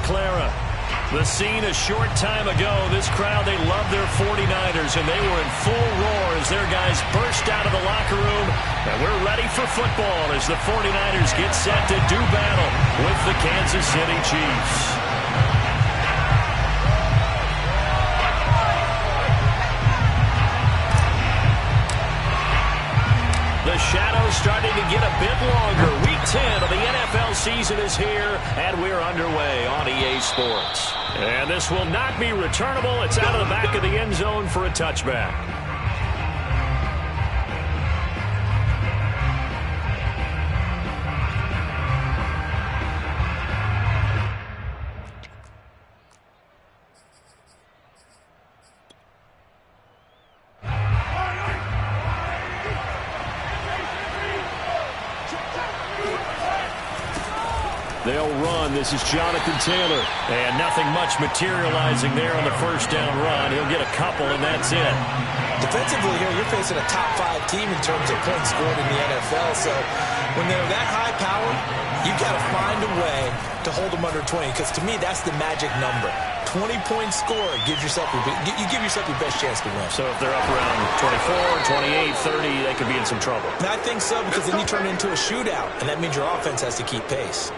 Clara. The scene a short time ago. This crowd, they love their 49ers, and they were in full roar as their guys burst out of the locker room. And we're ready for football as the 49ers get set to do battle with the Kansas City Chiefs. The shadow's starting to get a bit longer. Week 10 of the NFL season is here, and we're underway on EA Sports. And this will not be returnable. It's out of the back of the end zone for a touchback. They'll run. This is Jonathan Taylor. And nothing much materializing there on the first down run. He'll get a couple, and that's it. Defensively here, you're facing a top-5 team in terms of points scored in the NFL. So when they're that high power, you've got to find a way to hold them under 20. Because to me, that's the magic number. 20-point score gives yourself you give yourself your best chance to win. So if they're up around 24, 28, 30, they could be in some trouble. And I think so, because then you turn it into a shootout, and that means your offense has to keep pace.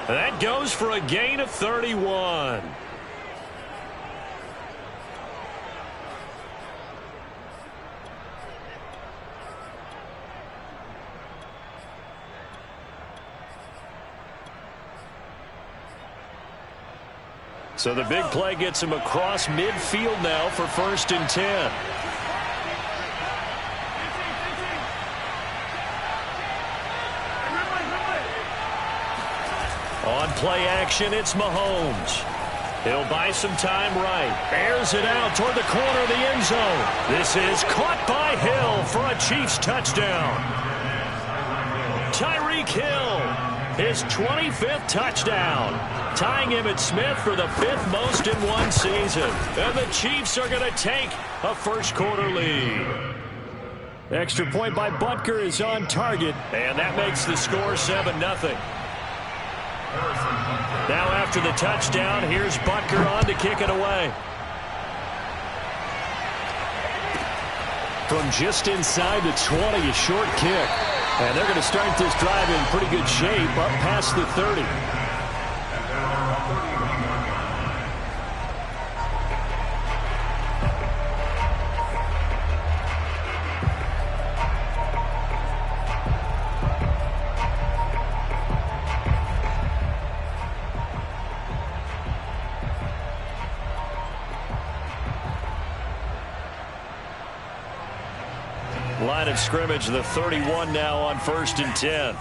That goes for a gain of 31. So the big play gets him across midfield now for 1st and 10. On play action, it's Mahomes. He'll buy some time right. Airs it out toward the corner of the end zone. This is caught by Hill for a Chiefs touchdown. Tyreek Hill, his 25th touchdown, tying Emmitt Smith for the 5th most in one season. And the Chiefs are going to take a first-quarter lead. Extra point by Butker is on target, and that makes the score 7-0. Now after the touchdown, here's Butker on to kick it away. From just inside the 20, a short kick. And they're going to start this drive in pretty good shape up past the 30. Line of scrimmage, the 31 now on 1st and 10.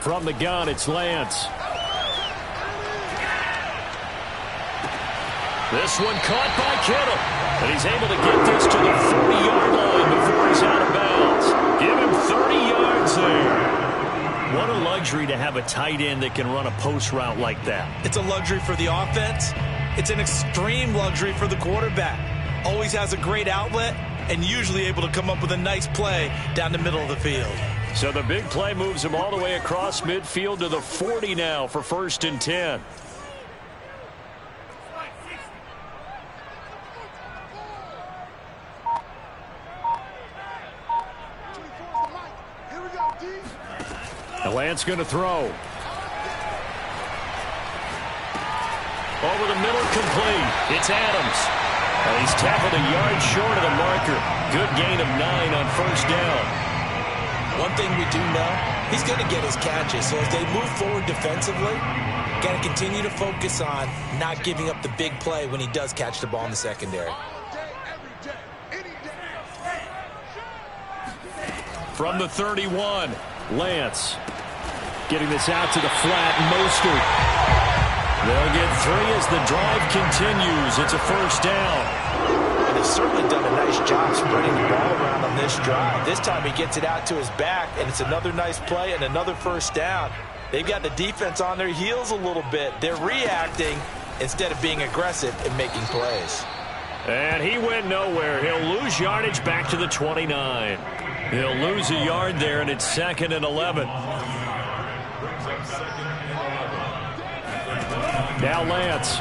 From the gun, it's Lance. This one caught by Kittle. And he's able to get this to the 40-yard line before he's out of bounds. Give him 30 yards there. What a luxury to have a tight end that can run a post route like that. It's a luxury for the offense. It's an extreme luxury for the quarterback. Always has a great outlet and usually able to come up with a nice play down the middle of the field. So the big play moves him all the way across midfield to the 40 now for 1st and 10. Lance going to throw. Over the middle, complete. It's Adams. And he's tackled a yard short of the marker. Good gain of 9 on 1st down. One thing we do know, he's going to get his catches. So as they move forward defensively, got to continue to focus on not giving up the big play when he does catch the ball in the secondary. From the 31, Lance. Getting this out to the flat, Mostert. They'll get 3 as the drive continues. It's a 1st down. And they've certainly done a nice job spreading the ball around on this drive. This time he gets it out to his back, and it's another nice play and another 1st down. They've got the defense on their heels a little bit. They're reacting, instead of being aggressive and making plays. And he went nowhere. He'll lose yardage back to the 29. He'll lose a yard there, and it's 2nd and 11. Now Lance.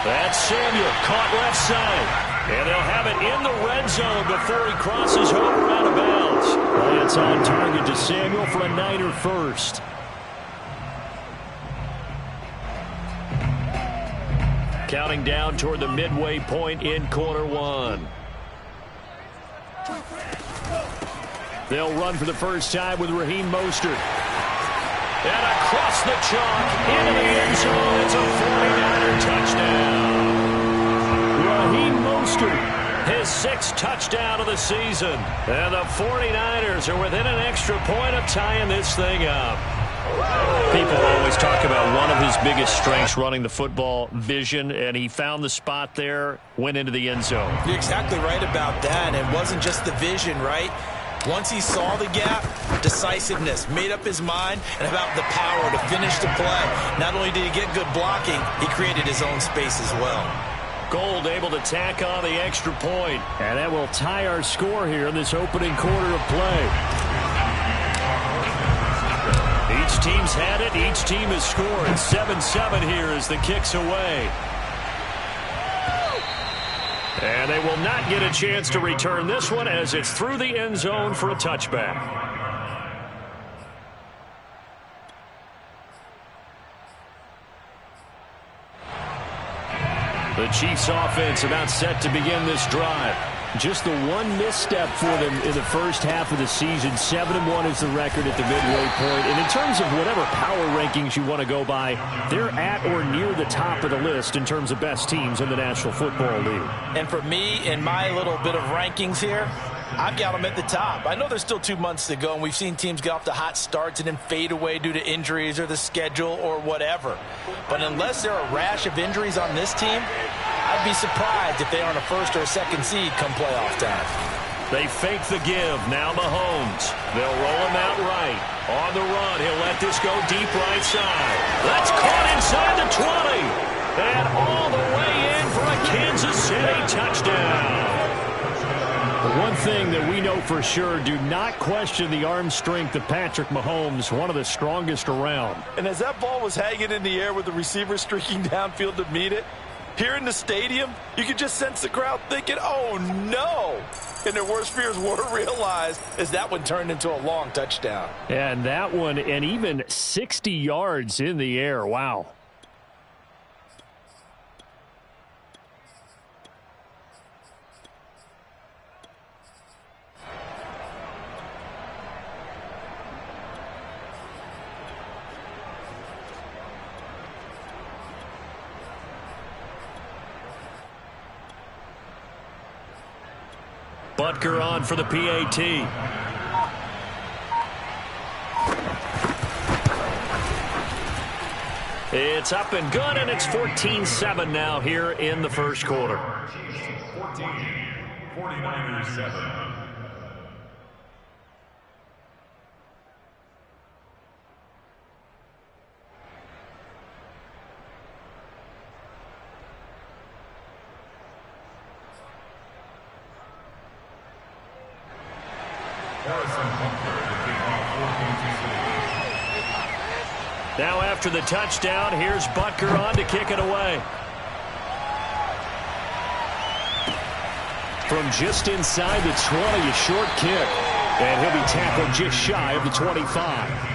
That's Samuel, caught left side. And they'll have it in the red zone before he crosses over out of bounds. Lance on target to Samuel for a Niner first. Counting down toward the midway point in quarter one. They'll run for the first time with Raheem Mostert. And across the chalk, into the end zone. It's a 49er touchdown. Raheem Mostert, his 6th touchdown of the season. And the 49ers are within an extra point of tying this thing up. People always talk about one of his biggest strengths running the football, vision, and he found the spot there, went into the end zone. You're exactly right about that. It wasn't just the vision, right? Once he saw the gap, decisiveness, made up his mind, and about the power to finish the play. Not only did he get good blocking, he created his own space as well. Gold able to tack on the extra point. And that will tie our score here in this opening quarter of play. Each team's had it. Each team has scored. 7-7 here as the kick's away. And they will not get a chance to return this one as it's through the end zone for a touchback. The Chiefs offense about set to begin this drive. Just the one misstep for them in the first half of the season. 7-1 is the record at the midway point. And in terms of whatever power rankings you want to go by, they're at or near the top of the list in terms of best teams in the National Football League. And for me, in my little bit of rankings here, I've got them at the top. I know there's still 2 months to go, and we've seen teams get off to hot starts and then fade away due to injuries or the schedule or whatever. But unless there are a rash of injuries on this team, I'd be surprised if they aren't a first or a second seed come playoff time. They fake the give. Now Mahomes. They'll roll him out right. On the run, he'll let this go deep right side. That's caught inside the 20. And all the way in for a Kansas City touchdown. The one thing that we know for sure, do not question the arm strength of Patrick Mahomes, one of the strongest around. And as that ball was hanging in the air with the receiver streaking downfield to meet it, here in the stadium, you could just sense the crowd thinking, oh, no. And their worst fears were realized as that one turned into a long touchdown. And that one, and even 60 yards in the air. Wow. Butker on for the PAT. It's up and good, and it's 14-7 now here in the first quarter. 14, 49ers 7. Now after the touchdown, here's Butker on to kick it away. From just inside the 20, a short kick. And he'll be tackled just shy of the 25.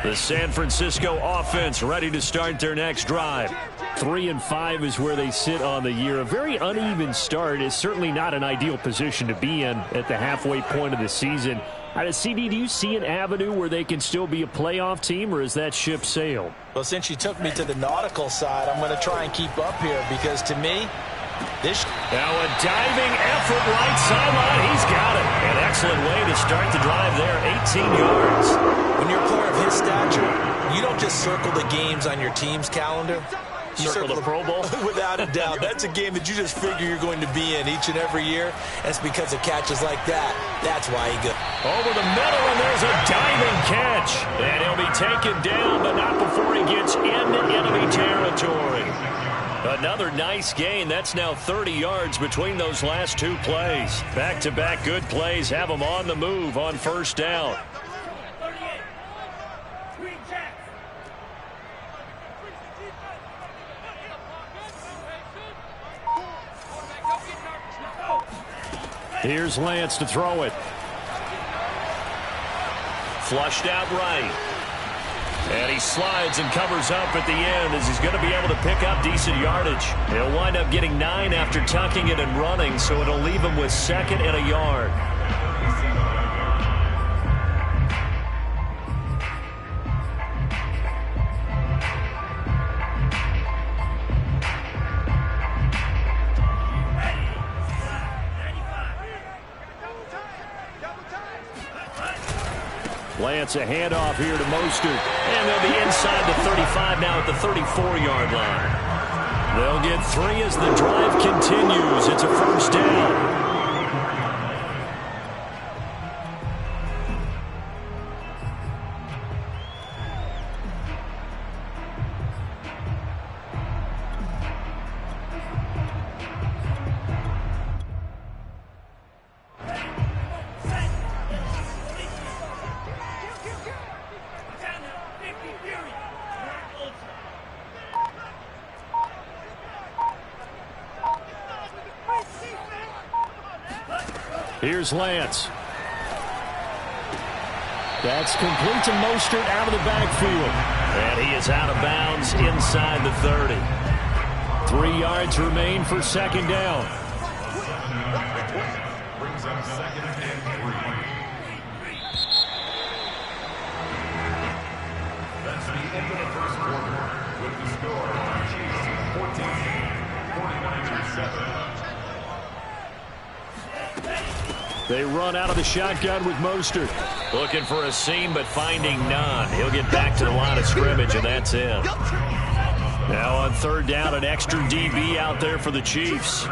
The San Francisco offense ready to start their next drive. 3-5 is where they sit on the year. A very uneven start is certainly not an ideal position to be in at the halfway point of the season. CD, do you see an avenue where they can still be a playoff team, or is that ship sailed? Well, since you took me to the nautical side, I'm going to try and keep up here because to me, this... Now a diving effort right sideline. He's got it. An excellent way to start the drive there, 18 yards. When you're a player of his stature, you don't just circle the games on your team's calendar. You circle the Pro Bowl? Without a doubt. That's a game that you just figure you're going to be in each and every year. And it's because of catches like that. That's why he goes. Over the middle, and there's a diving catch. And he'll be taken down, but not before he gets into enemy territory. Another nice gain. That's now 30 yards between those last two plays. Back-to-back good plays have them on the move on first down. Here's Lance to throw it. Flushed out right. And he slides and covers up at the end as he's going to be able to pick up decent yardage. He'll wind up getting 9 after tucking it and running, so it'll leave him with 2nd and a yard. Lance, a handoff here to Mostert. And they'll be inside the 35 now at the 34-yard line. They'll get 3 as the drive continues. It's a first down. Here's Lance. That's complete to Mostert out of the backfield. And he is out of bounds inside the 30. 3 yards remain for 2nd down. Brings up 2nd and 3. That's the end of the first quarter with the score Chiefs 14, 49-7. They run out of the shotgun with Mostert. Looking for a seam, but finding none. He'll get back to the line of scrimmage, and that's it. Now on 3rd down, an extra DB out there for the Chiefs.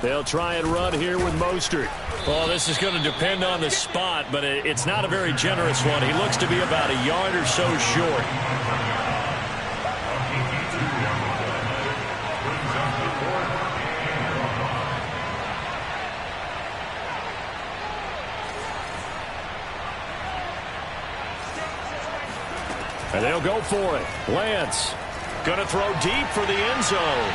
They'll try and run here with Mostert. Well, this is going to depend on the spot, but it's not a very generous one. He looks to be about a yard or so short. And they'll go for it. Lance going to throw deep for the end zone.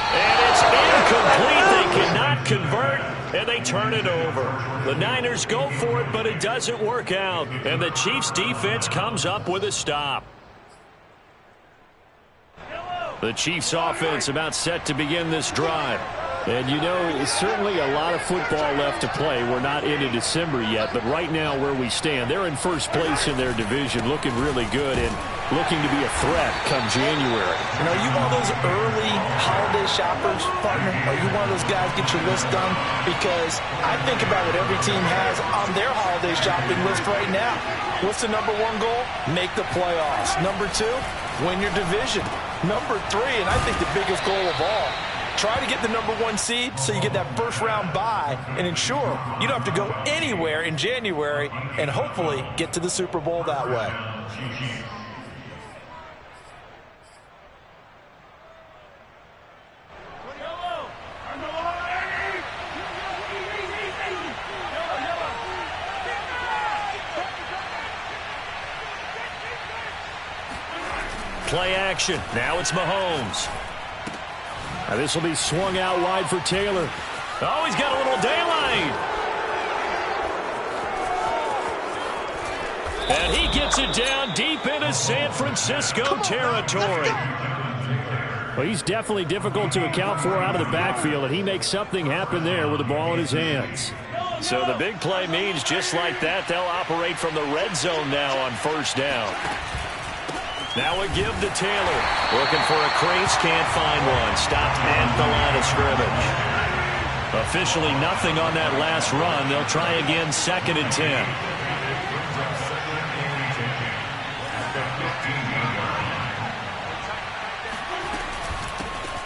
And it's incomplete. They cannot convert, and they turn it over. The Niners go for it, but it doesn't work out. And the Chiefs' defense comes up with a stop. The Chiefs' offense about set to begin this drive. And, you know, it's certainly a lot of football left to play. We're not into December yet, but right now where we stand, they're in first place in their division, looking really good and looking to be a threat come January. You know, are you one of those early holiday shoppers, partner? Are you one of those guys get your list done? Because I think about what every team has on their holiday shopping list right now. What's the #1 goal? Make the playoffs. #2, win your division. #3, and I think the biggest goal of all, try to get the #1 seed so you get that first-round bye and ensure you don't have to go anywhere in January and hopefully get to the Super Bowl that way. Play action. Now it's Mahomes. Now this will be swung out wide for Taylor. Oh, he's got a little daylight. And he gets it down deep into San Francisco territory. Well, he's definitely difficult to account for out of the backfield, and he makes something happen there with the ball in his hands. So the big play means just like that, they'll operate from the red zone now on first down. Now a give to Taylor. Looking for a crease, can't find one. Stopped at the line of scrimmage. Officially nothing on that last run. They'll try again, 2nd and 10.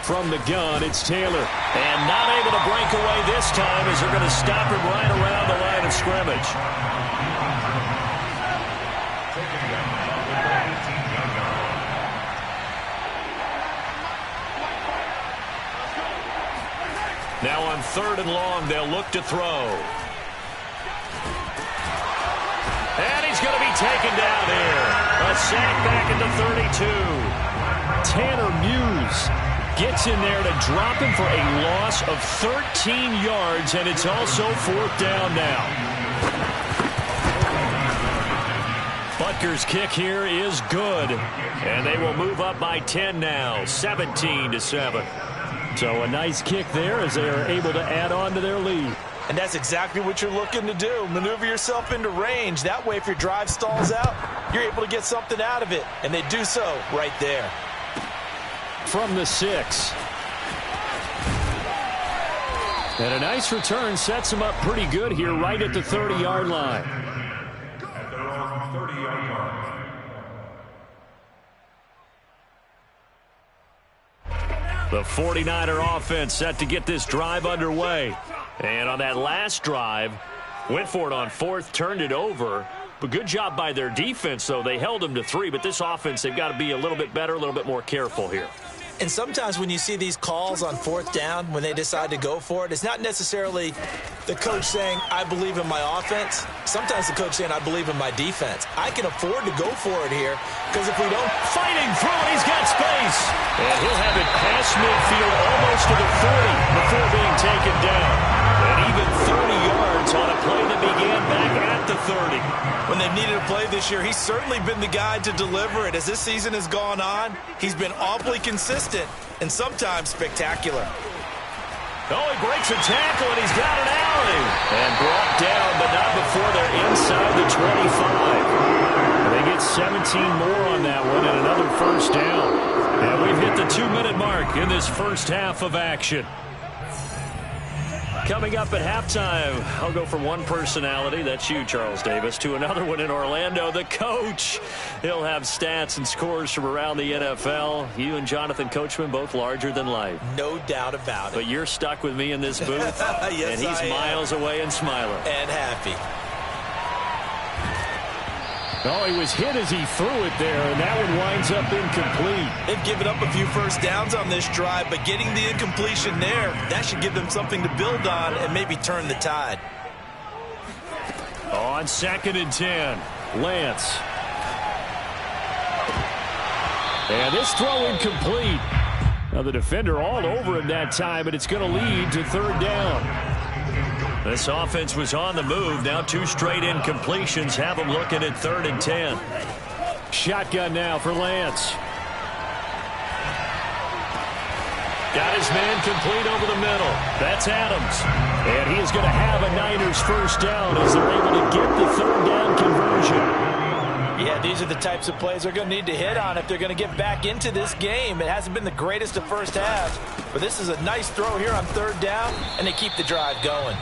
From the gun, it's Taylor. And not able to break away this time as they're going to stop him right around the line of scrimmage. Now on 3rd and long, they'll look to throw. And he's going to be taken down here. A sack back at the 32. Tanner Muse gets in there to drop him for a loss of 13 yards, and it's also 4th down now. Butker's kick here is good, and they will move up by 10 now, 17-7. So a nice kick there as they are able to add on to their lead. And that's exactly what you're looking to do. Maneuver yourself into range. That way, if your drive stalls out, you're able to get something out of it. And they do so right there. From the 6. And a nice return sets him up pretty good here right at the 30-yard line. At their own 30-yard line. The 49er offense set to get this drive underway. And on that last drive, went for it on 4th, turned it over. But good job by their defense, though. They held them to 3, but this offense, they've got to be a little bit better, a little bit more careful here. And sometimes when you see these calls on 4th down, when they decide to go for it, it's not necessarily the coach saying, I believe in my offense. Sometimes the coach saying, I believe in my defense. I can afford to go for it here, because if we don't... Fighting through it, he's got space. And he'll have it past midfield almost to the 40 before being taken down. And even 30 yards on a play that began back at the 30. When they've needed a play this year, he's certainly been the guy to deliver it. As this season has gone on, he's been awfully consistent and sometimes spectacular. Oh, he breaks a tackle, and he's got an alley. And brought down, but not before they're inside the 25. And they get 17 more on that one and another first down. And we've hit the 2-minute mark in this first half of action. Coming up at halftime, I'll go from one personality, that's you, Charles Davis, to another one in Orlando, the coach. He'll have stats and scores from around the NFL. You and Jonathan Coachman, both larger than life. No doubt about it. But you're stuck with me in this booth, yes, and he's miles away and smiling. And happy. Oh, he was hit as he threw it there, and that one winds up incomplete. They've given up a few first downs on this drive, but getting the incompletion there, that should give them something to build on and maybe turn the tide. On 2nd and 10, Lance. And this throw incomplete. Now the defender all over him that time, but it's going to lead to 3rd down. This offense was on the move. Now 2 straight incompletions have them looking at 3rd and 10. Shotgun now for Lance. Got his man complete over the middle. That's Adams. And he is going to have a Niners first down as they're able to get the 3rd down conversion. Yeah, these are the types of plays they're going to need to hit on if they're going to get back into this game. It hasn't been the greatest of first halves, but this is a nice throw here on 3rd down, and they keep the drive going.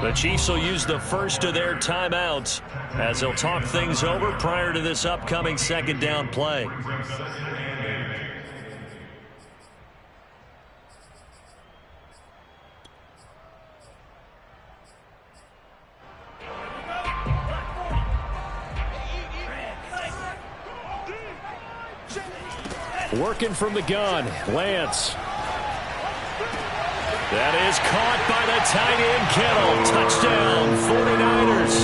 The Chiefs will use the first of their timeouts as they'll talk things over prior to this upcoming 2nd down play. Working from the gun, Lance. That is caught by the tight end, Kittle. Touchdown, 49ers.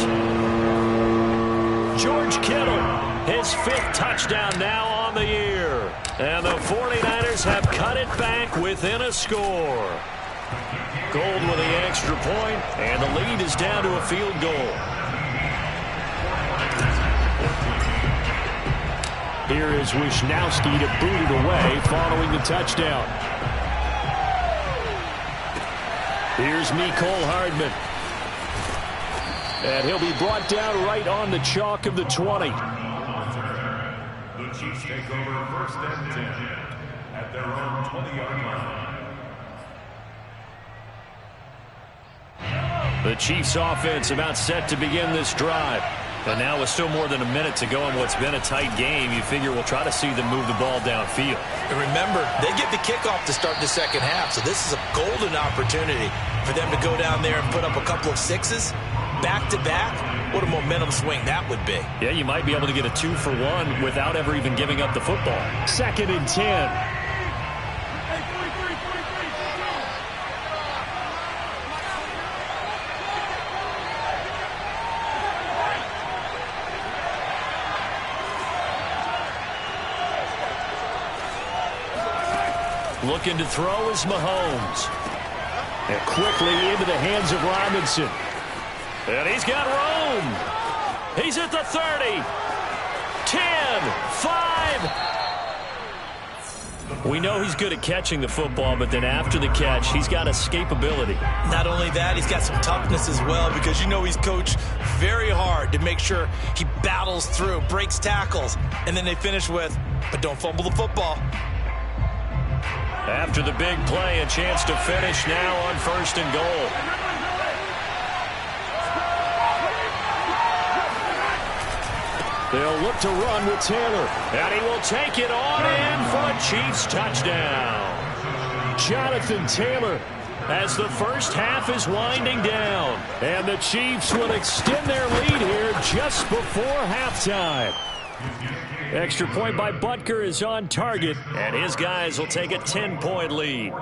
George Kittle, his 5th touchdown now on the year. And the 49ers have cut it back within a score. Gold with the extra point, and the lead is down to a field goal. Here is Wisnowski to boot it away following the touchdown. Here's Mecole Hardman. And he'll be brought down right on the chalk of the 20. The Chiefs take over 1st and 10 at their own 20-yard line. The Chiefs offense about set to begin this drive. And now with still more than a minute to go in what's been a tight game, you figure we'll try to see them move the ball downfield. And remember, they get the kickoff to start the second half, so this is a golden opportunity for them to go down there and put up a couple of sixes back-to-back. What a momentum swing that would be. Yeah, you might be able to get a 2-for-1 without ever even giving up the football. 2nd and 10. Looking to throw is Mahomes. And quickly into the hands of Robinson. And he's got room. He's at the 30. 10, 5. We know he's good at catching the football, but then after the catch, he's got escapability. Not only that, he's got some toughness as well, because you know he's coached very hard to make sure he battles through, breaks tackles, and then they finish with, but don't fumble the football. After the big play, a chance to finish now on 1st and goal. They'll look to run with Taylor. And he will take it on in for a Chiefs touchdown. Jonathan Taylor as the first half is winding down. And the Chiefs will extend their lead here just before halftime. Extra point by Butker is on target, and his guys will take a 10-point lead.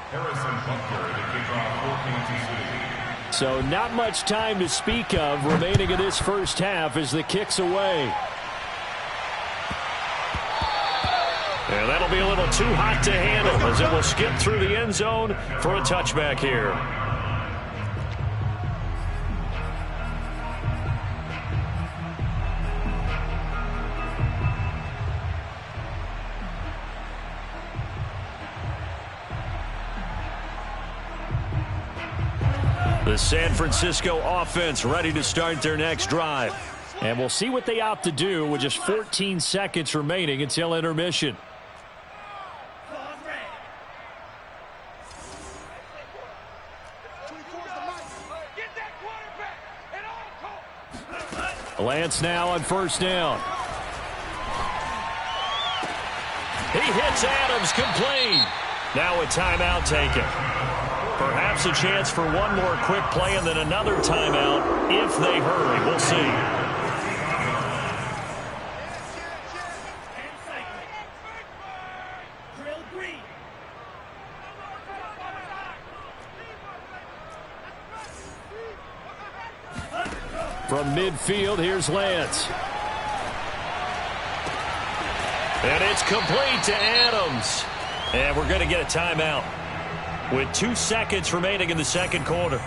Harrison Butker to kick off for Kansas City. So not much time to speak of remaining in this first half as the kick's away. And that'll be a little too hot to handle as it will skip through the end zone for a touchback here. The San Francisco offense ready to start their next drive. And we'll see what they opt to do with just 14 seconds remaining until intermission. Lance now on 1st down. He hits Adams complete. Now a timeout taken. Perhaps a chance for one more quick play and then another timeout if they hurry. We'll see. From midfield, here's Lance. And it's complete to Adams. And we're going to get a timeout with 2 seconds remaining in the second quarter.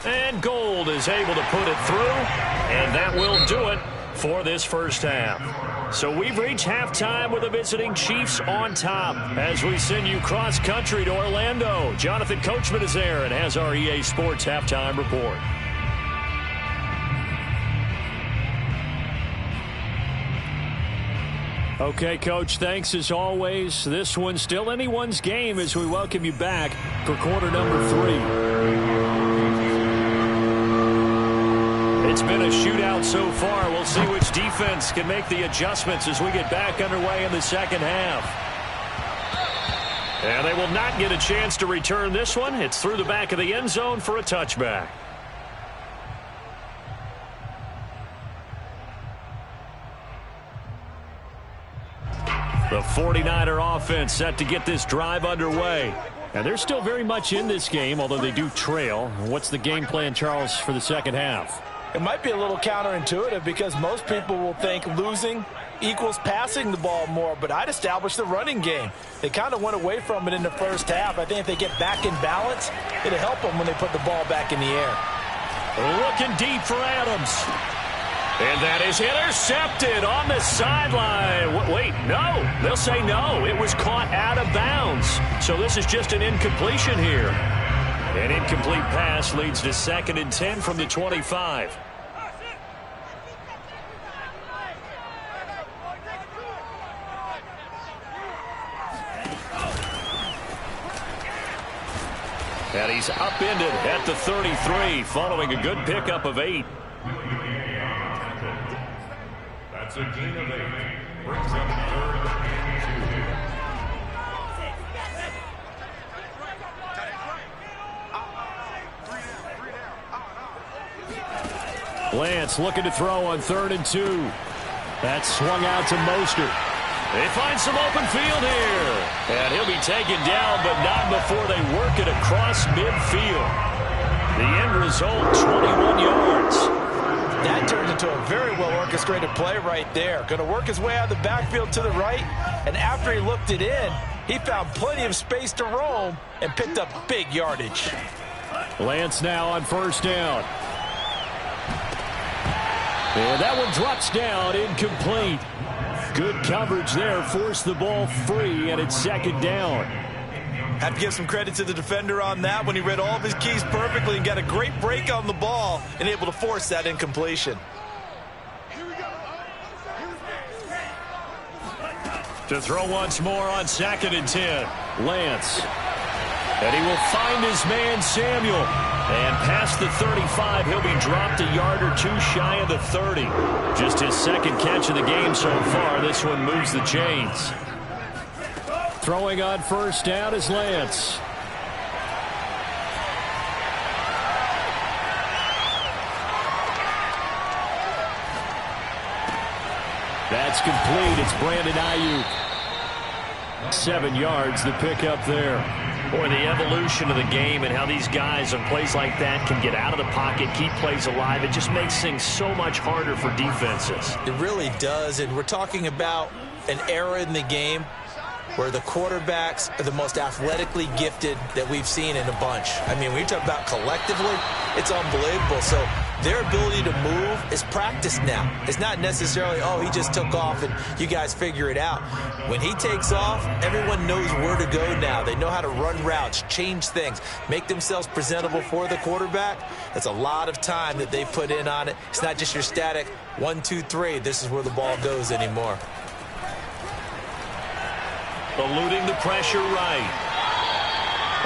And Gold is able to put it through, and that will do it for this first half. So we've reached halftime with the visiting Chiefs on top as we send you cross-country to Orlando. Jonathan Coachman is there and has our EA Sports halftime report. Okay, Coach, thanks as always. This one's still anyone's game as we welcome you back for quarter number 3. It's been a shootout so far. We'll see which defense can make the adjustments as we get back underway in the second half. And they will not get a chance to return this one. It's through the back of the end zone for a touchback. The 49er offense set to get this drive underway. And they're still very much in this game, although they do trail. What's the game plan, Charles, for the second half? It might be a little counterintuitive because most people will think losing equals passing the ball more, but I'd establish the running game. They kind of went away from it in the first half. I think if they get back in balance, it'll help them when they put the ball back in the air. Looking deep for Adams. And that is intercepted on the sideline. Wait, no. They'll say no. It was caught out of bounds. So this is just an incompletion here. An incomplete pass leads to 2nd and 10 from the 25. And he's upended at the 33 following a good pickup of 8. That's a gain of 8. Brings up 3rd and 2. Lance looking to throw on 3rd and 2. That's swung out to Mostert. They find some open field here. And he'll be taken down, but not before they work it across midfield. The end result, 21 yards. That turned into a very well-orchestrated play right there. Going to work his way out of the backfield to the right, and after he looked it in, he found plenty of space to roam and picked up big yardage. Lance now on 1st down. And that one drops down, incomplete. Good coverage there, forced the ball free, and it's 2nd down. Have to give some credit to the defender on that when he read all of his keys perfectly and got a great break on the ball and able to force that incompletion. To throw once more on 2nd and 10. Lance. And he will find his man Samuel. And past the 35, he'll be dropped a yard or 2 shy of the 30. Just his 2nd catch of the game so far. This one moves the chains. Throwing on 1st down is Lance. That's complete. It's Brandon Ayuk. 7 yards, the pickup there. Boy, the evolution of the game and how these guys on plays like that can get out of the pocket, keep plays alive, it just makes things so much harder for defenses. It really does, and we're talking about an era in the game where the quarterbacks are the most athletically gifted that we've seen in a bunch. I mean, when you talk about collectively, it's unbelievable. So their ability to move is practiced now. It's not necessarily, oh, he just took off and you guys figure it out. When he takes off, everyone knows where to go now. They know how to run routes, change things, make themselves presentable for the quarterback. That's a lot of time that they put in on it. It's not just your static 1, 2, 3. This is where the ball goes anymore. Eluding the pressure right.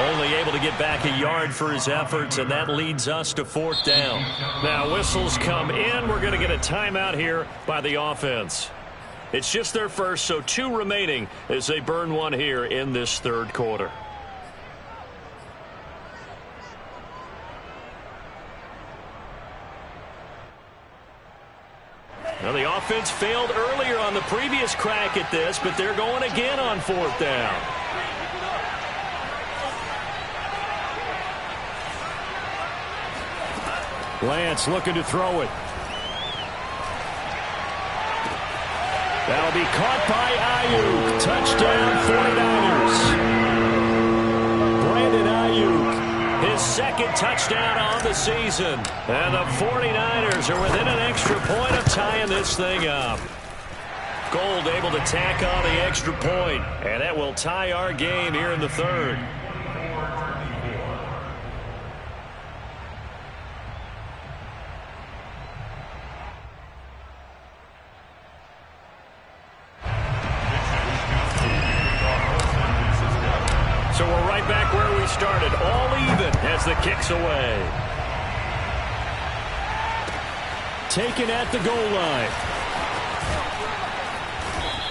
Only able to get back a yard for his efforts, and that leads us to 4th down. Now whistles come in. We're going to get a timeout here by the offense. It's just their first, so 2 remaining as they burn one here in this 3rd quarter. Now the offense failed earlier on the previous crack at this, but they're going again on 4th down. Lance looking to throw it. That'll be caught by Ayuk. Touchdown 49ers. Brandon Ayuk, his 2nd touchdown on the season. And the 49ers are within an extra point of tying this thing up. Gold able to tack on the extra point, and that will tie our game here in the 3rd. So we're right back where we started, all even as the kick's away. Taken at the goal line.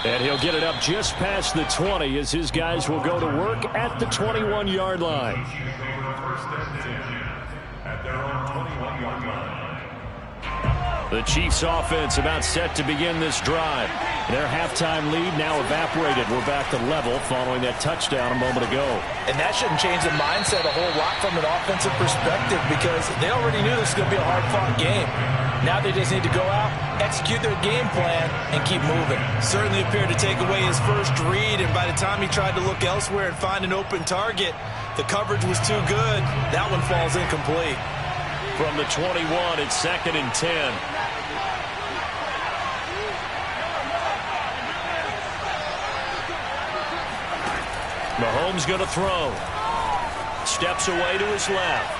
And he'll get it up just past the 20 as his guys will go to work at the 21-yard line. At their own 21-yard line. The Chiefs offense about set to begin this drive. Their halftime lead now evaporated. We're back to level following that touchdown a moment ago. And that shouldn't change the mindset a whole lot from an offensive perspective because they already knew this was going to be a hard-fought game. Now they just need to go out, execute their game plan, and keep moving. Certainly appeared to take away his first read, and by the time he tried to look elsewhere and find an open target, the coverage was too good. That one falls incomplete. From the 21, it's 2nd and 10. Mahomes going to throw. Steps away to his left.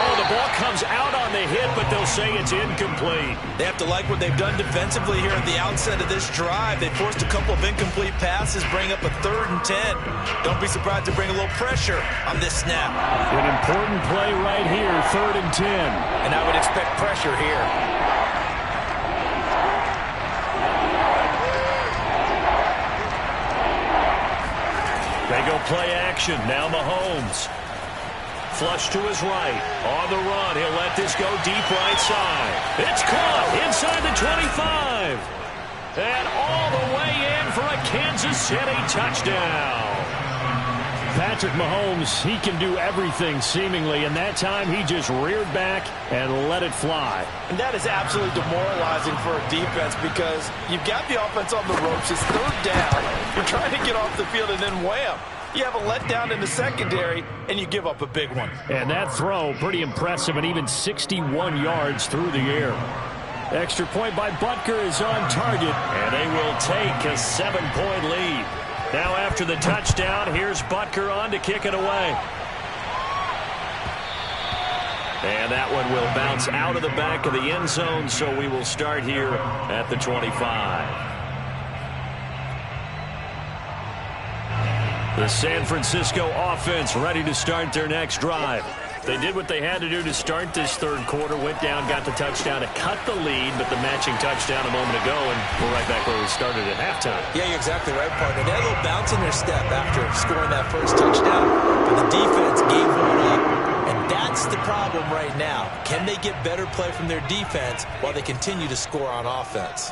Oh, the ball comes out on the hit, but they'll say it's incomplete. They have to like what they've done defensively here at the outset of this drive. They forced a couple of incomplete passes, bring up a 3rd and 10. Don't be surprised to bring a little pressure on this snap. An important play right here, 3rd and 10. And I would expect pressure here. They go play action. Now Mahomes. Flush to his right. On the run. He'll let this go deep right side. It's caught inside the 25. And all the way in for a Kansas City touchdown. Patrick Mahomes, he can do everything seemingly, and that time he just reared back and let it fly. And that is absolutely demoralizing for a defense because you've got the offense on the ropes. It's 3rd down. You're trying to get off the field, and then wham. You have a letdown in the secondary, and you give up a big one. And that throw, pretty impressive, and even 61 yards through the air. Extra point by Butker is on target, and they will take a 7-point lead. Now after the touchdown, here's Butker on to kick it away. And that one will bounce out of the back of the end zone, so we will start here at the 25. The San Francisco offense ready to start their next drive. They did what they had to do to start this 3rd quarter, went down, got the touchdown to cut the lead, but the matching touchdown a moment ago, and we're right back where we started at halftime. Yeah, you're exactly right, partner. They had a little bounce in their step after scoring that first touchdown, but the defense gave one up, and that's the problem right now. Can they get better play from their defense while they continue to score on offense?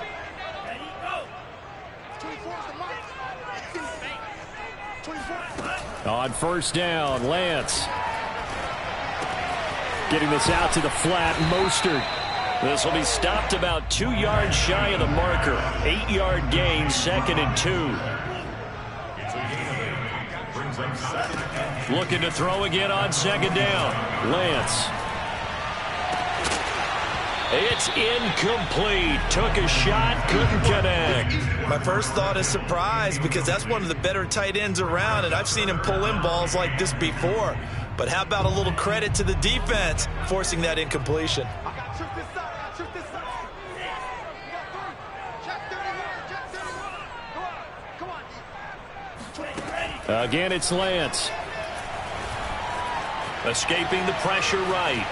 On 1st down, Lance. Getting this out to the flat, Mostert. This will be stopped about 2 yards shy of the marker. 8-yard gain, 2nd and 2. Looking to throw again on 2nd down. Lance. It's incomplete. Took a shot, couldn't connect. My first thought is surprise because that's one of the better tight ends around, and I've seen him pull in balls like this before. But how about a little credit to the defense forcing that incompletion? Again, it's Lance. Escaping the pressure right.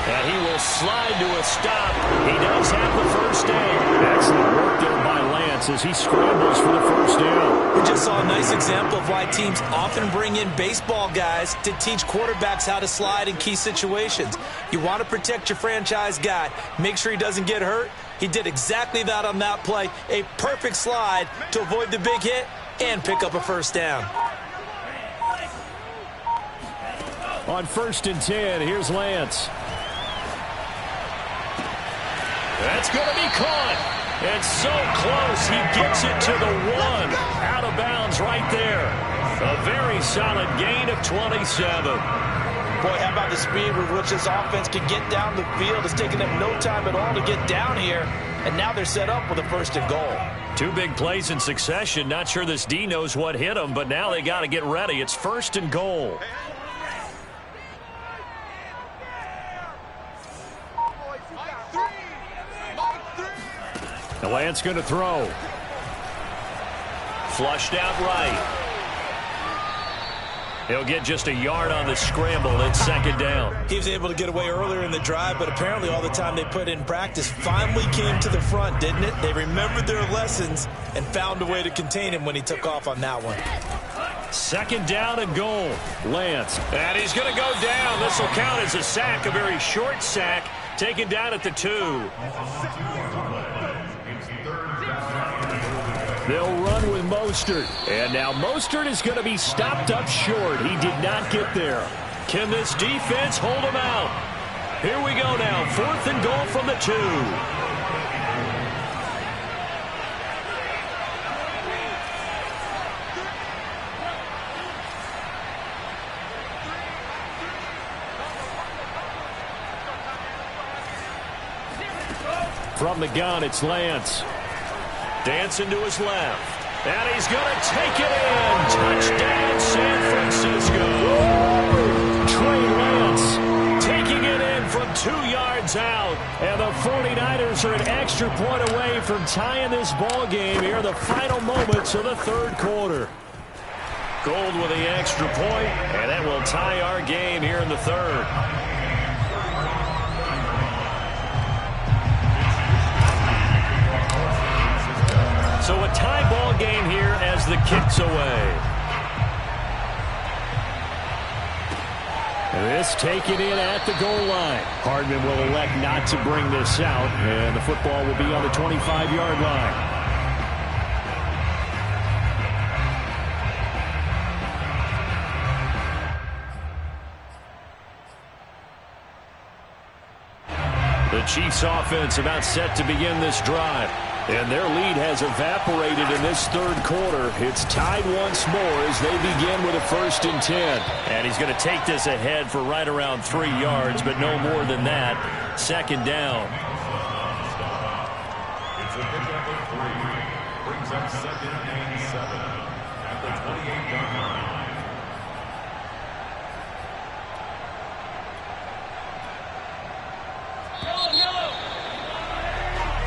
And he will slide to a stop. He does have the 1st down. Excellent work there by Lance as he scrambles for the 1st down. We just saw a nice example of why teams often bring in baseball guys to teach quarterbacks how to slide in key situations. You want to protect your franchise guy. Make sure he doesn't get hurt. He did exactly that on that play. A perfect slide to avoid the big hit and pick up a 1st down. On 1st and 10, here's Lance. That's going to be caught. It's so close. He gets it to the 1. Out of bounds right there. A very solid gain of 27. Boy, how about the speed with which this offense can get down the field? It's taken them no time at all to get down here. And now they're set up with a 1st and goal. 2 big plays in succession. Not sure this D knows what hit them, but now they got to get ready. It's 1st and goal. The Lance going to throw. Flushed out right. He'll get just a yard on the scramble. It's 2nd down. He was able to get away earlier in the drive, but apparently all the time they put in practice finally came to the front, didn't it? They remembered their lessons and found a way to contain him when he took off on that one. 2nd down and goal. Lance. And he's going to go down. This will count as a sack, a very short sack, taken down at the 2. They'll run with Mostert. And now Mostert is going to be stopped up short. He did not get there. Can this defense hold him out? Here we go now. 4th and goal from the 2. From the gun, it's Lance. Dancing to his left. And he's going to take it in. Touchdown, San Francisco. Trey Lance taking it in from 2 yards out. And the 49ers are an extra point away from tying this ball game here in the final moments of the third quarter. Gold with the extra point, and that will tie our game here in the third. So a tie ball game here as the kick's away. This taken in at the goal line. Hardman will elect not to bring this out, and the football will be on the 25-yard line. The Chiefs offense about set to begin this drive. And their lead has evaporated in this third quarter. It's tied once more as they begin with a 1st and 10. And he's going to take this ahead for right around 3 yards, but no more than that. 2nd down. It's a pickup of 3. Brings up 2nd and 7 at the 28-yard line.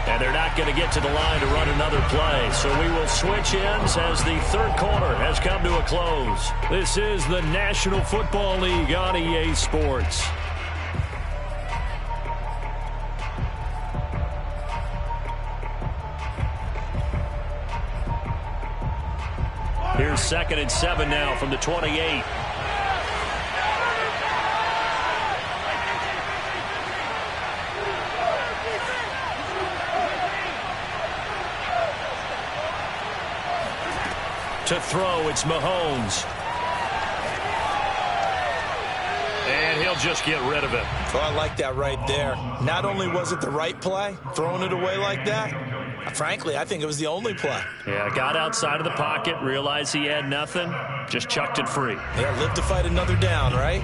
And they're not going to get to the line to run another play. So we will switch ends as the third quarter has come to a close. This is the National Football League on EA Sports. Here's 2nd and 7 now from the 28. To throw, it's Mahomes. And he'll just get rid of it. Oh, I like that right there. Not only was it the right play, throwing it away like that, frankly, I think it was the only play. Yeah, got outside of the pocket, realized he had nothing, just chucked it free. Yeah, live to fight another down, right?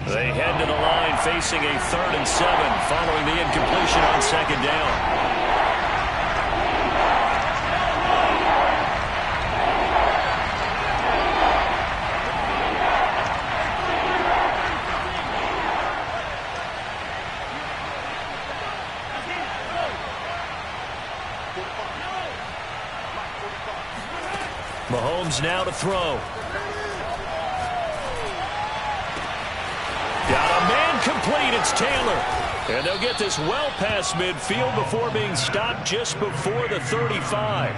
They head to the line facing a 3rd and 7 following the incompletion on 2nd down. Mahomes now to throw. Got a man complete. It's Taylor. And they'll get this well past midfield before being stopped just before the 35.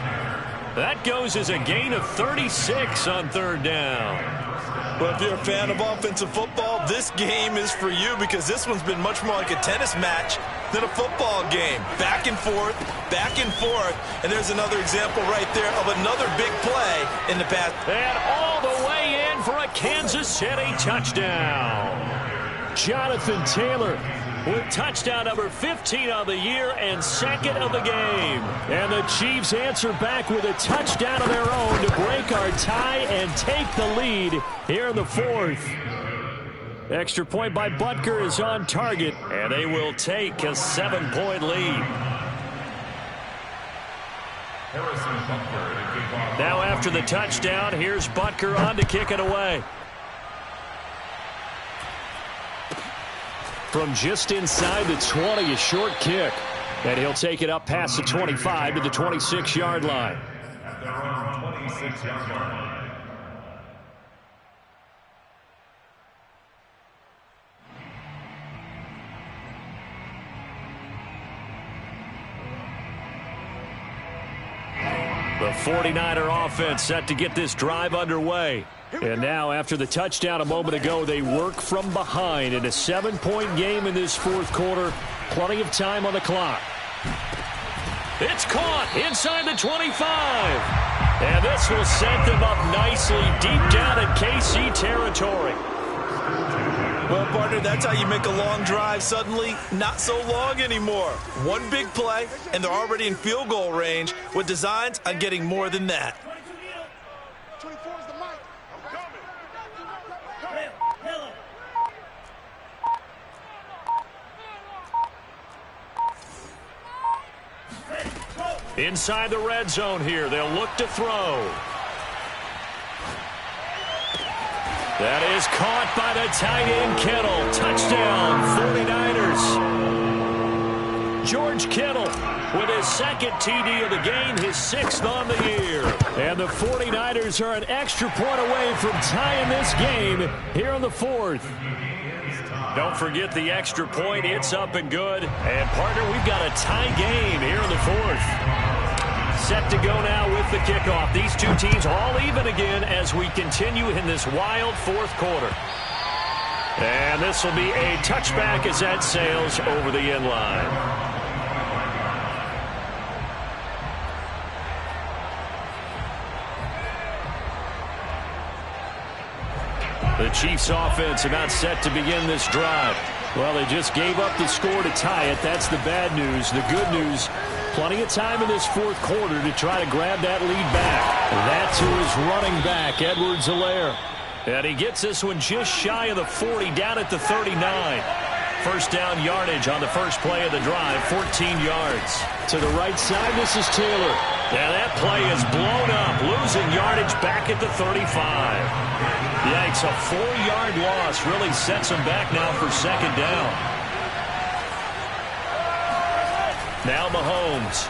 That goes as a gain of 36 on 3rd down. Well, if you're a fan of offensive football, this game is for you because this one's been much more like a tennis match than a football game. Back and forth, and there's another example right there of another big play in the past. And all the way in for a Kansas City touchdown. Jonathan Taylor with touchdown number 15 of the year and 2nd of the game. And the Chiefs answer back with a touchdown of their own to break our tie and take the lead here in the 4th. Extra point by Butker is on target, and they will take a 7-point lead. Now after the touchdown, here's Butker on to kick it away. From just inside the 20, a short kick. And he'll take it up past the 25 to the 26-yard line. At their own 26-yard line. The 49er offense set to get this drive underway. And now, after the touchdown a moment ago, they work from behind in a 7-point game in this 4th quarter. Plenty of time on the clock. It's caught inside the 25. And this will set them up nicely deep down in KC territory. Well, partner, that's how you make a long drive suddenly not so long anymore. One big play, and they're already in field goal range with designs on getting more than that. 24 is the mic. I'm coming. Inside the red zone here, they'll look to throw. That is caught by the tight end Kittle. Touchdown, 49ers. George Kittle with his second TD of the game, his 6th on the year. And the 49ers are an extra point away from tying this game here in the 4th. Don't forget the extra point. It's up and good. And, partner, we've got a tie game here in the 4th. Set to go now with the kickoff. These two teams all even again as we continue in this wild 4th quarter. And this will be a touchback as that sails over the end line. The Chiefs offense about set to begin this drive. Well, they just gave up the score to tie it. That's the bad news. The good news, plenty of time in this 4th quarter to try to grab that lead back. That's who is running back, Edwards-Helaire. And he gets this one just shy of the 40, down at the 39. First down yardage on the first play of the drive, 14 yards. To the right side, this is Taylor. And that play is blown up, losing yardage back at the 35. Yikes, a 4-yard loss really sets him back now for second down. Now Mahomes.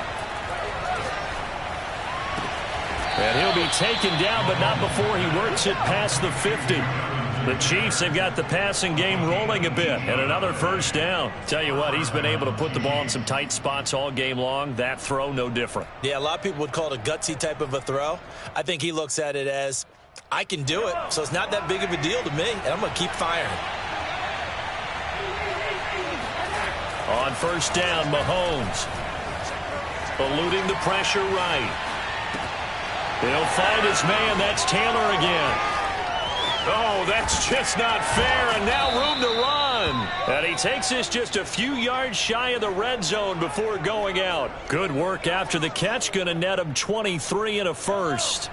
And he'll be taken down, but not before he works it past the 50. The Chiefs have got the passing game rolling a bit, and another first down. Tell you what, he's been able to put the ball in some tight spots all game long. That throw, no different. Yeah, a lot of people would call it a gutsy type of a throw. I think he looks at it as, I can do it, so it's not that big of a deal to me, and I'm going to keep firing. On first down, Mahomes. Eluding the pressure right. He'll find his man. That's Taylor again. Oh, that's just not fair, and now room to run. And he takes this just a few yards shy of the red zone before going out. Good work after the catch. Going to net him 23 and a first.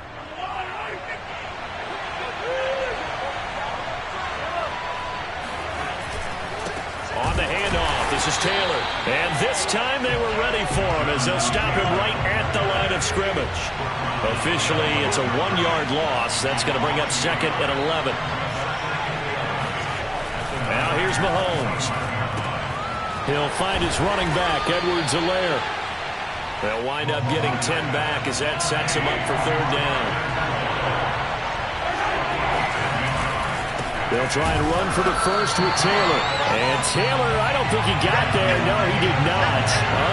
On the handoff, this is Taylor. And this time they were ready for him as they'll stop him right at the line of scrimmage. Officially, it's a 1-yard loss. That's going to bring up second and 11. Now here's Mahomes. He'll find his running back, Edwards-Helaire. They'll wind up getting 10 back as that sets him up for third down. They'll try and run for the first with Taylor. And Taylor, I don't think he got there. No, he did not.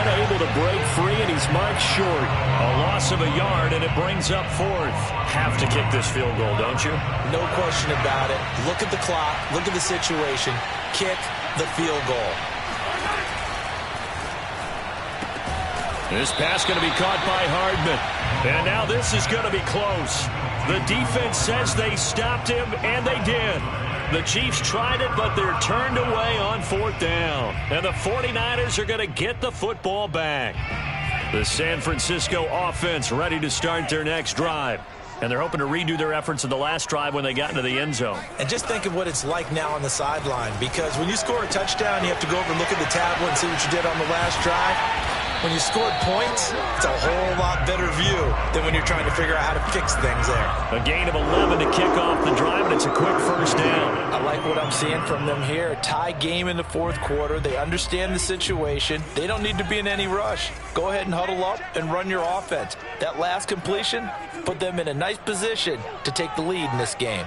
Unable to break free, and he's marked short. A loss of a yard, and it brings up fourth. Have to kick this field goal, don't you? No question about it. Look at the clock. Look at the situation. Kick the field goal. This pass going to be caught by Hardman. And now this is going to be close. The defense says they stopped him, and they did. The Chiefs tried it, but they're turned away on fourth down. And the 49ers are going to get the football back. The San Francisco offense ready to start their next drive. And they're hoping to redo their efforts in the last drive when they got into the end zone. And just think of what it's like now on the sideline. Because when you score a touchdown, you have to go over and look at the tablet and see what you did on the last drive. When you scored points, it's a whole lot better view than when you're trying to figure out how to fix things there. A gain of 11 to kick off the drive, and it's a quick first down. I like what I'm seeing from them here. Tie game in the fourth quarter. They understand the situation. They don't need to be in any rush. Go ahead and huddle up and run your offense. That last completion put them in a nice position to take the lead in this game.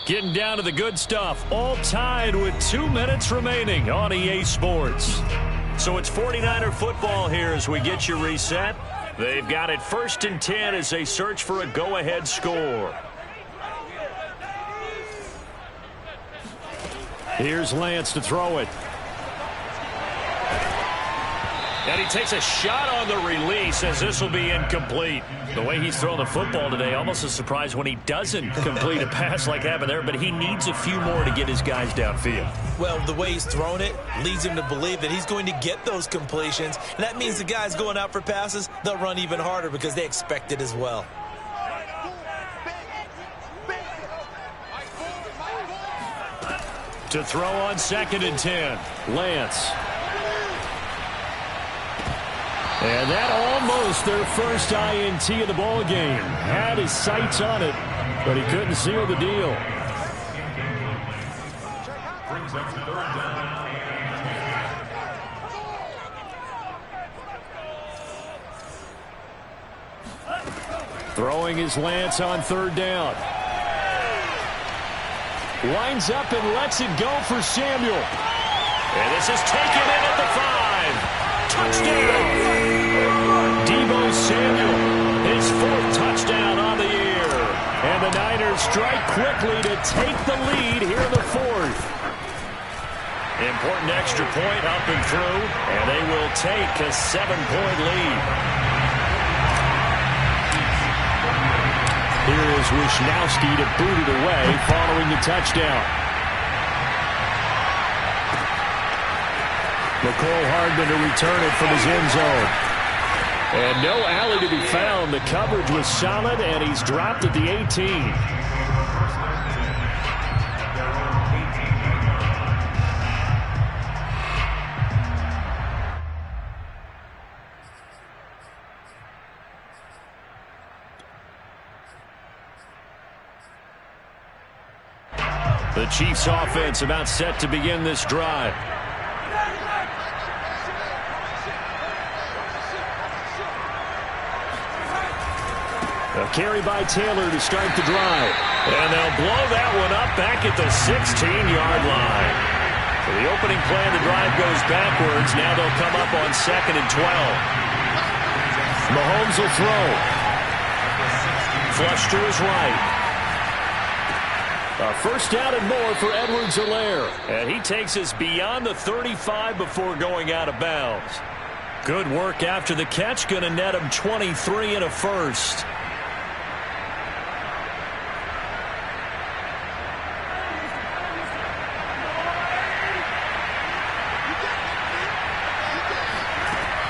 Getting down to the good stuff. All tied with 2 minutes remaining on EA Sports. So it's 49er football here as we get you reset. They've got it 1st and 10 as they search for a go-ahead score. Here's Lance to throw it. And he takes a shot on the release as this will be incomplete. The way he's throwing the football today, almost a surprise when he doesn't complete a pass like happened there, but he needs a few more to get his guys downfield. Well, the way he's thrown it leads him to believe that he's going to get those completions. And that means the guys going out for passes, they'll run even harder because they expect it as well. To throw on 2nd and 10. Lance. And that almost their first INT of the ball game. Had his sights on it, but he couldn't seal the deal. Brings up 3rd down. Throwing his Lance on 3rd down. Winds up and lets it go for Samuel. And this is taken in at the 5. Touchdown! Deebo Samuel, his 4th touchdown on the year. And the Niners strike quickly to take the lead here in the 4th. Important extra point up and through, and they will take a 7-point lead. Here is Wisnowski to boot it away following the touchdown. McCole Hardman to return it from his end zone. And no alley to be found. The coverage was solid, and he's dropped at the 18. The Chiefs offense about set to begin this drive. A carry by Taylor to start the drive. And they'll blow that one up back at the 16-yard line. For the opening play, the drive goes backwards. Now they'll come up on 2nd and 12. Mahomes will throw. Flush to his right. A first down and more for Edwards-Helaire. And he takes us beyond the 35 before going out of bounds. Good work after the catch. Going to net him 23 and a first.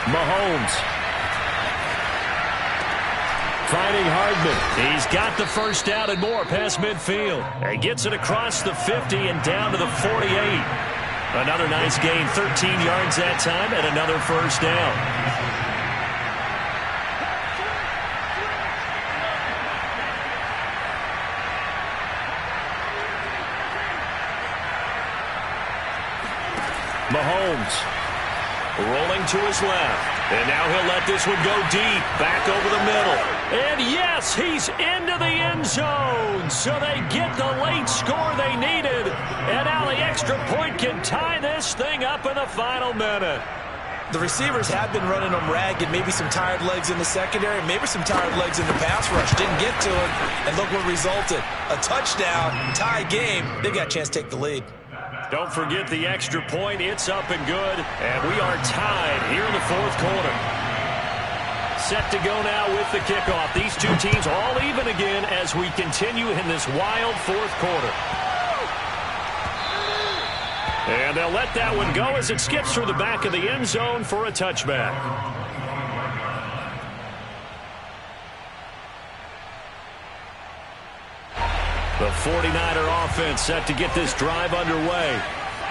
Mahomes. Finding Hardman. He's got the first down and more past midfield. And gets it across the 50 and down to the 48. Another nice gain, 13 yards that time, and another first down. Mahomes. Rolling to his left. And now he'll let this one go deep. Back over the middle. And yes, he's into the end zone. So they get the late score they needed. And now the extra point can tie this thing up in the final minute. The receivers have been running them ragged. Maybe some tired legs in the secondary. Maybe some tired legs in the pass rush. Didn't get to it. And look what resulted. A touchdown, tie game. They got a chance to take the lead. Don't forget the extra point. It's up and good. And we are tied here in the 4th quarter. Set to go now with the kickoff. These two teams all even again as we continue in this wild 4th quarter. And they'll let that one go as it skips through the back of the end zone for a touchback. The 49er offense set to get this drive underway.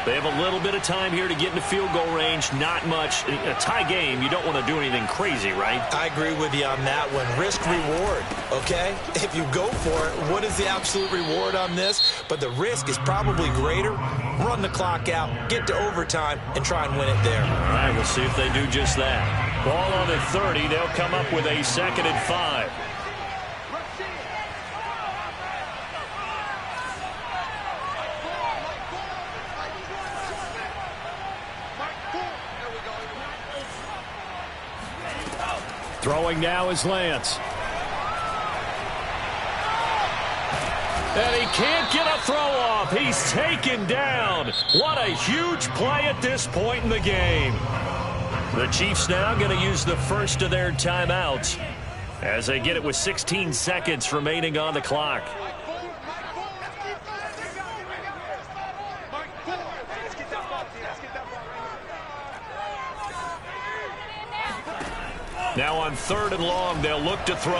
They have a little bit of time here to get into field goal range. Not much. A tie game, you don't want to do anything crazy, right? I agree with you on that one. Risk-reward, okay? If you go for it, what is the absolute reward on this? But the risk is probably greater. Run the clock out, get to overtime, and try and win it there. All right, we'll see if they do just that. Ball on the 30. They'll come up with a 2nd and 5. Throwing now is Lance. And he can't get a throw off. He's taken down. What a huge play at this point in the game. The Chiefs now going to use the first of their timeouts as they get it with 16 seconds remaining on the clock. Now on 3rd and long, they'll look to throw.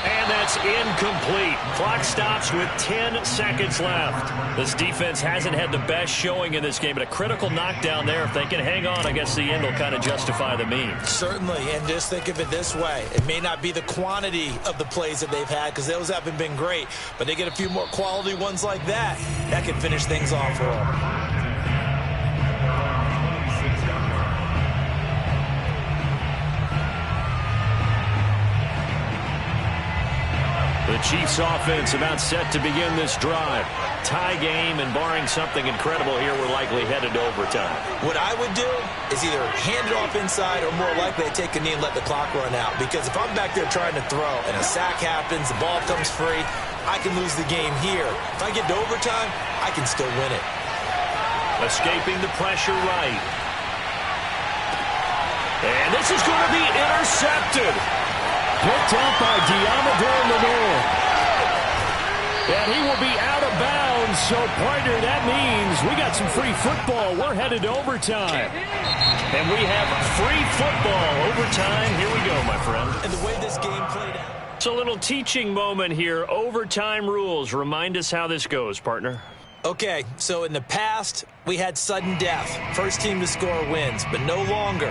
And That's incomplete. Clock stops with 10 seconds left. This defense hasn't had the best showing in this game, but a critical knockdown there. If they can hang on, I guess the end will kind of justify the means. Certainly, and just think of it this way. It may not be the quantity of the plays that they've had because those haven't been great, but they get a few more quality ones like that. That can finish things off for them. The Chiefs offense about set to begin this drive. Tie game, and barring something incredible here, we're likely headed to overtime. What I would do is either hand it off inside or more likely I take a knee and let the clock run out. Because if I'm back there trying to throw and a sack happens, the ball comes free, I can lose the game here. If I get to overtime, I can still win it. Escaping the pressure right. And this is going to be intercepted. Picked up by Diamador Lenore. And he will be out of bounds. So, partner, that means we got some free football. We're headed to overtime. And we have free football. Overtime. Here we go, my friend. And the way this game played out. It's a little teaching moment here. Overtime rules. Remind us how this goes, partner. Okay, so in the past, we had sudden death. First team to score wins, but no longer.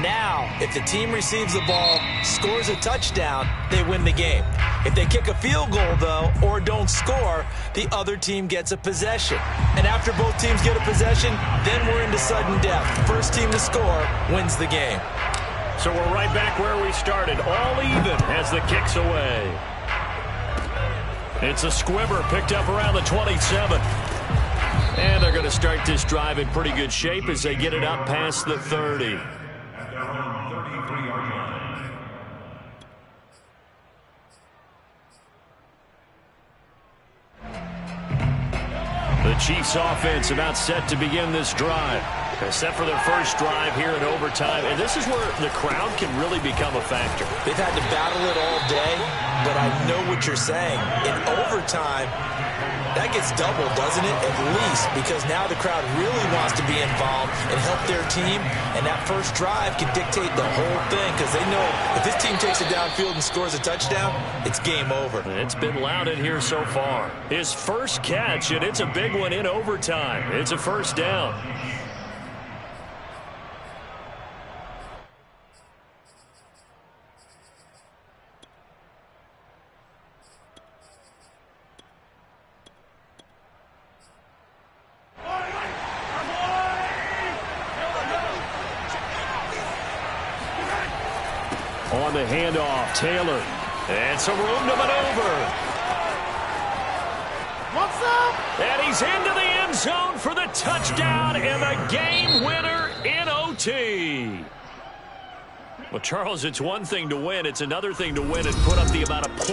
Now, if the team receives the ball, scores a touchdown, they win the game. If they kick a field goal, though, or don't score, the other team gets a possession. And after both teams get a possession, then we're into sudden death. First team to score wins the game. So we're right back where we started, all even as the kick's away. It's a squibber picked up around the 27. And they're going to start this drive in pretty good shape as they get it up past the 30. At their own 33-yard line. The Chiefs offense about set to begin this drive. They're set for their first drive here in overtime. And this is where the crowd can really become a factor. They've had to battle it all day, but I know what you're saying. In overtime, that gets doubled, doesn't it? At least, because now the crowd really wants to be involved and help their team, and that first drive can dictate the whole thing because they know if this team takes it downfield and scores a touchdown, it's game over. It's been loud in here so far. His first catch, and it's a big one in overtime. It's a first down. On the handoff, Taylor. And some room to maneuver. What's up? And he's into the end zone for the touchdown and the game winner in OT. Well, Charles, it's one thing to win. It's another thing to win and put up the amount of points